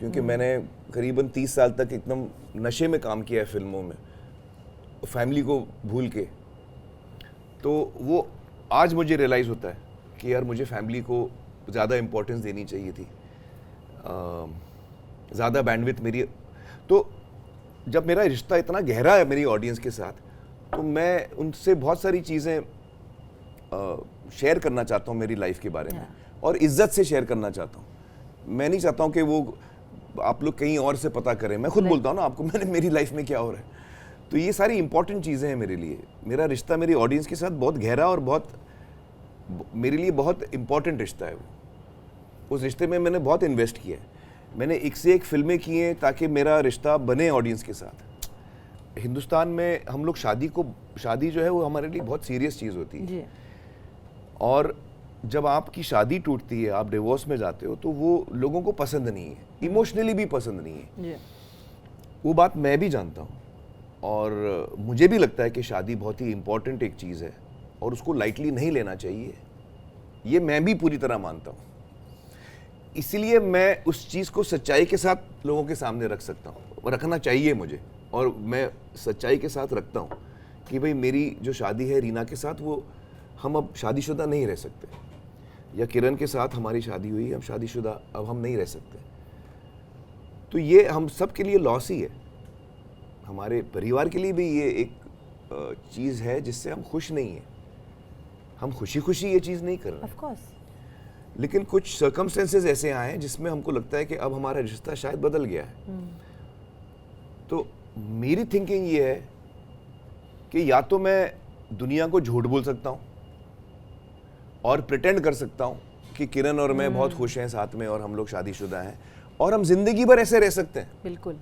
क्योंकि मैंने करीबन 30 साल तक एकदम नशे में काम किया है फिल्मों में, फैमिली को भूल के। तो वो आज मुझे रियलाइज़ होता है कि यार मुझे फैमिली को ज़्यादा इम्पोर्टेंस देनी चाहिए थी, ज़्यादा बैंडविड्थ मेरी। तो जब मेरा रिश्ता इतना गहरा है मेरी ऑडियंस के साथ, तो मैं उनसे बहुत सारी चीज़ें शेयर करना चाहता हूँ मेरी लाइफ के बारे में, और इज्जत से शेयर करना चाहता हूँ। मैं नहीं चाहता हूँ कि वो आप लोग कहीं और से पता करें। मैं खुद बोलता हूँ ना आपको, मैंने मेरी लाइफ में क्या हो रहा है। तो ये सारी इंपॉर्टेंट चीज़ें हैं मेरे लिए। मेरा रिश्ता मेरी ऑडियंस के साथ बहुत गहरा और बहुत, मेरे लिए बहुत इंपॉर्टेंट रिश्ता है वो। उस रिश्ते में मैंने बहुत इन्वेस्ट किया है। मैंने एक से एक फिल्में की हैं ताकि मेरा रिश्ता बने ऑडियंस के साथ। हिंदुस्तान में हम लोग शादी जो है वो हमारे लिए बहुत सीरियस चीज़ होती है जी। और जब आपकी शादी टूटती है, आप डिवोर्स में जाते हो, तो वो लोगों को पसंद नहीं है, इमोशनली भी पसंद नहीं है। जी। वो बात मैं भी जानता हूँ और मुझे भी लगता है कि शादी बहुत ही इम्पोर्टेंट एक चीज़ है और उसको लाइटली नहीं लेना चाहिए। ये मैं भी पूरी तरह मानता हूँ। इसीलिए मैं उस चीज़ को सच्चाई के साथ लोगों के सामने रख सकता हूँ, और रखना चाहिए मुझे, और मैं सच्चाई के साथ रखता हूँ कि भाई मेरी जो शादी है रीना के साथ, वो हम अब शादीशुदा नहीं रह सकते, या किरण के साथ हमारी शादी हुई, हम शादीशुदा अब हम नहीं रह सकते। तो ये हम सब के लिए लॉस ही है। हमारे परिवार के लिए भी ये एक चीज़ है जिससे हम खुश नहीं हैं। हम खुशी खुशी ये चीज़ नहीं कर रहे। Of course. लेकिन कुछ सर्कमस्टेंसेस ऐसे आए हैं जिसमें हमको लगता है कि अब हमारा रिश्ता शायद बदल गया है। तो मेरी थिंकिंग ये है कि या तो मैं दुनिया को झूठ बोल सकता हूँ और प्रिटेंड कर सकता हूँ कि किरण और मैं बहुत खुश हैं साथ में और हम लोग शादीशुदा हैं, और हम जिंदगी भर ऐसे रह सकते हैं। बिल्कुल,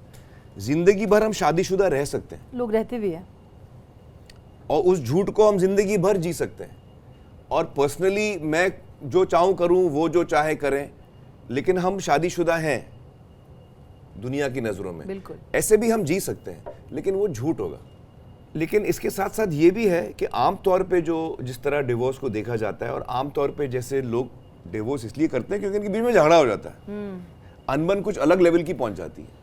जिंदगी भर हम शादीशुदा रह सकते हैं, लोग रहते भी हैं, और उस झूठ को हम जिंदगी भर जी सकते हैं। और पर्सनली मैं जो चाहूँ करूँ, वो जो चाहे करें, लेकिन हम शादीशुदा हैं दुनिया की नज़रों में। बिल्कुल। ऐसे भी हम जी सकते हैं, लेकिन वो झूठ होगा। लेकिन इसके साथ साथ ये भी है कि आम तौर पे जो जिस तरह डिवोर्स को देखा जाता है, और आम तौर पे जैसे लोग डिवोर्स इसलिए करते हैं क्योंकि इनके बीच में झगड़ा हो जाता है, अनबन कुछ अलग लेवल की पहुंच जाती है,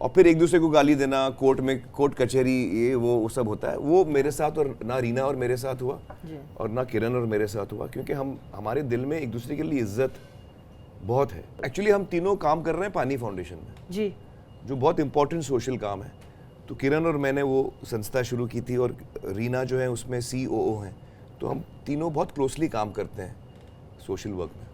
और फिर एक दूसरे को गाली देना, कोर्ट में, कोर्ट कचहरी, ये वो सब होता है। वो मेरे साथ और ना रीना और मेरे साथ हुआ, और ना किरण और मेरे साथ हुआ, क्योंकि हमारे दिल में एक दूसरे के लिए इज्जत बहुत है। एक्चुअली हम तीनों काम कर रहे हैं पानी फाउंडेशन में जी, जो बहुत इंपॉर्टेंट सोशल काम है। तो किरण और मैंने वो संस्था शुरू की थी, और रीना जो है उसमें COO हैं। तो हम तीनों बहुत क्लोजली काम करते हैं सोशल वर्क में।